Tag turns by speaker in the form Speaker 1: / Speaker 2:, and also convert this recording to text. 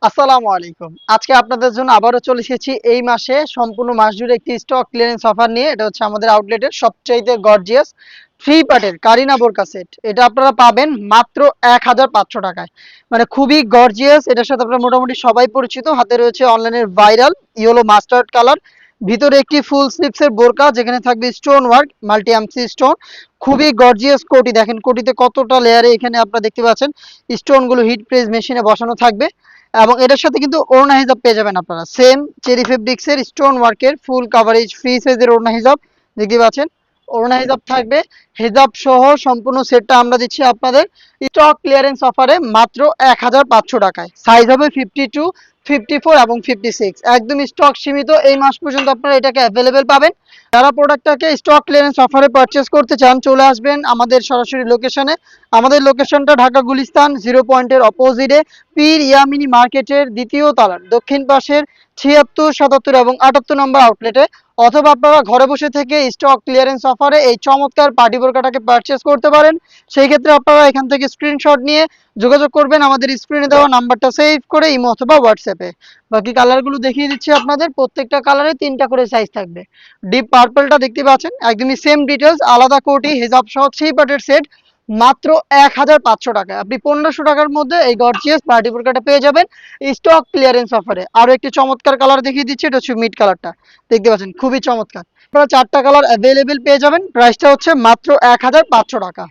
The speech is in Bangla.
Speaker 1: আসসালামু আলাইকুম। আজকে আপনাদের জন্য আবারও চলে এসেছি এই মাসে সম্পূর্ণ মাস জুড়ে একটি স্টক ক্লিয়ারেন্স অফার নিয়ে। এটা হচ্ছে আমাদের আউটলেটের সবচাইতে গর্জিয়াস 3 পার্টের কারিনা বোরকা সেট। এটা আপনারা পাবেন মাত্র ১৫০০ টাকায়। মানে খুবই গর্জিয়াস। এটার সাথে আপনারা মোটামুটি সবাই পরিচিত। হাতে রয়েছে অনলাইনের ভাইরাল ইয়েলো মাস্টার্ড কালার। ভিতরে একটি ফুল স্লিভস এর বোরকা যেখানে থাকবে stone work, multi MC stone. খুবই গর্জিয়াস কোটি, দেখেন কোটিতে কতটা লেয়ারে এখানে আপনারা দেখতে পাচ্ছেন স্টোন গুলো হিট প্রেস মেশিনে বসানো থাকবে। এবং এটার সাথে কিন্তু ওড়না হিজাব পেয়ে যাবেন আপনারা সেম চেরি ফেব্রিক্স এর স্টোন ওয়ার্কের ফুল কাভারেজ ফ্রি সাইজের ওড়না হিজাব দেখতে পাচ্ছেন। ওড়না হিজাব থাকবে, হিজাব সহ সম্পূর্ণ সেটটা আমরা দিচ্ছি আপনাদের স্টক ক্লিয়ারেন্স অফারে মাত্র ১৫০০ টাকায়। সাইজ হবে 52, 54 এবং 56। একদম স্টক সীমিত, এই মাস পর্যন্ত আপনারা এটাকে অ্যাভেলেবেল পাবেন। যারা প্রোডাক্টটাকে স্টক ক্লিয়ারেন্স অফারে পারচেস করতে চান চলে আসবেন আমাদের সরাসরি লোকেশনে। আমাদের লোকেশনটা ঢাকা গুলিস্তান 0 পয়েন্টের অপোজিটে পীর ইয়ামিনী মার্কেটের দ্বিতীয় তলার দক্ষিণ পাশের ৭৬, ৭৭ এবং ৭৮ নম্বর আউটলেটে। অথবা আপনারা ঘরে বসে থেকে স্টক ক্লিয়ারেন্স অফারে এই চমৎকার পার্টি বোরকাটাকে পারচেস করতে পারেন। সেই ক্ষেত্রে আপনারা এখান থেকে স্ক্রিনশট নিয়ে যোগাযোগ করবেন আমাদের স্ক্রিনে দেওয়া নাম্বারটা সেভ করে ইমো অথবা হোয়াটসঅ্যাপে। বাকি কালারগুলো দেখিয়ে দিচ্ছি আপনাদের। প্রত্যেকটা কালারে ৩টা করে সাইজ থাকবে। ডিপ পার্পলটা দেখতে পাচ্ছেন একদমই সেম ডিটেলস, আলাদা কোটি হিজাব সহ 3 পার্টের সেট মাত্র ১৫০০ টাকায়। আপনি ১৫০০ টাকার মধ্যে এই গর্জিয়াস পার্টি বোরকাটা পেয়ে যাবেন স্টক ক্লিয়ারেন্স অফারে। আরো একটি চমৎকার কালার দেখিয়ে দিচ্ছি, এটা হচ্ছে মিড কালারটা দেখতে পাচ্ছেন খুবই চমৎকার। আপনারা 4টা কালার অ্যাভেলেবেল পেয়ে যাবেন। প্রাইসটা হচ্ছে মাত্র ১৫০০ টাকা।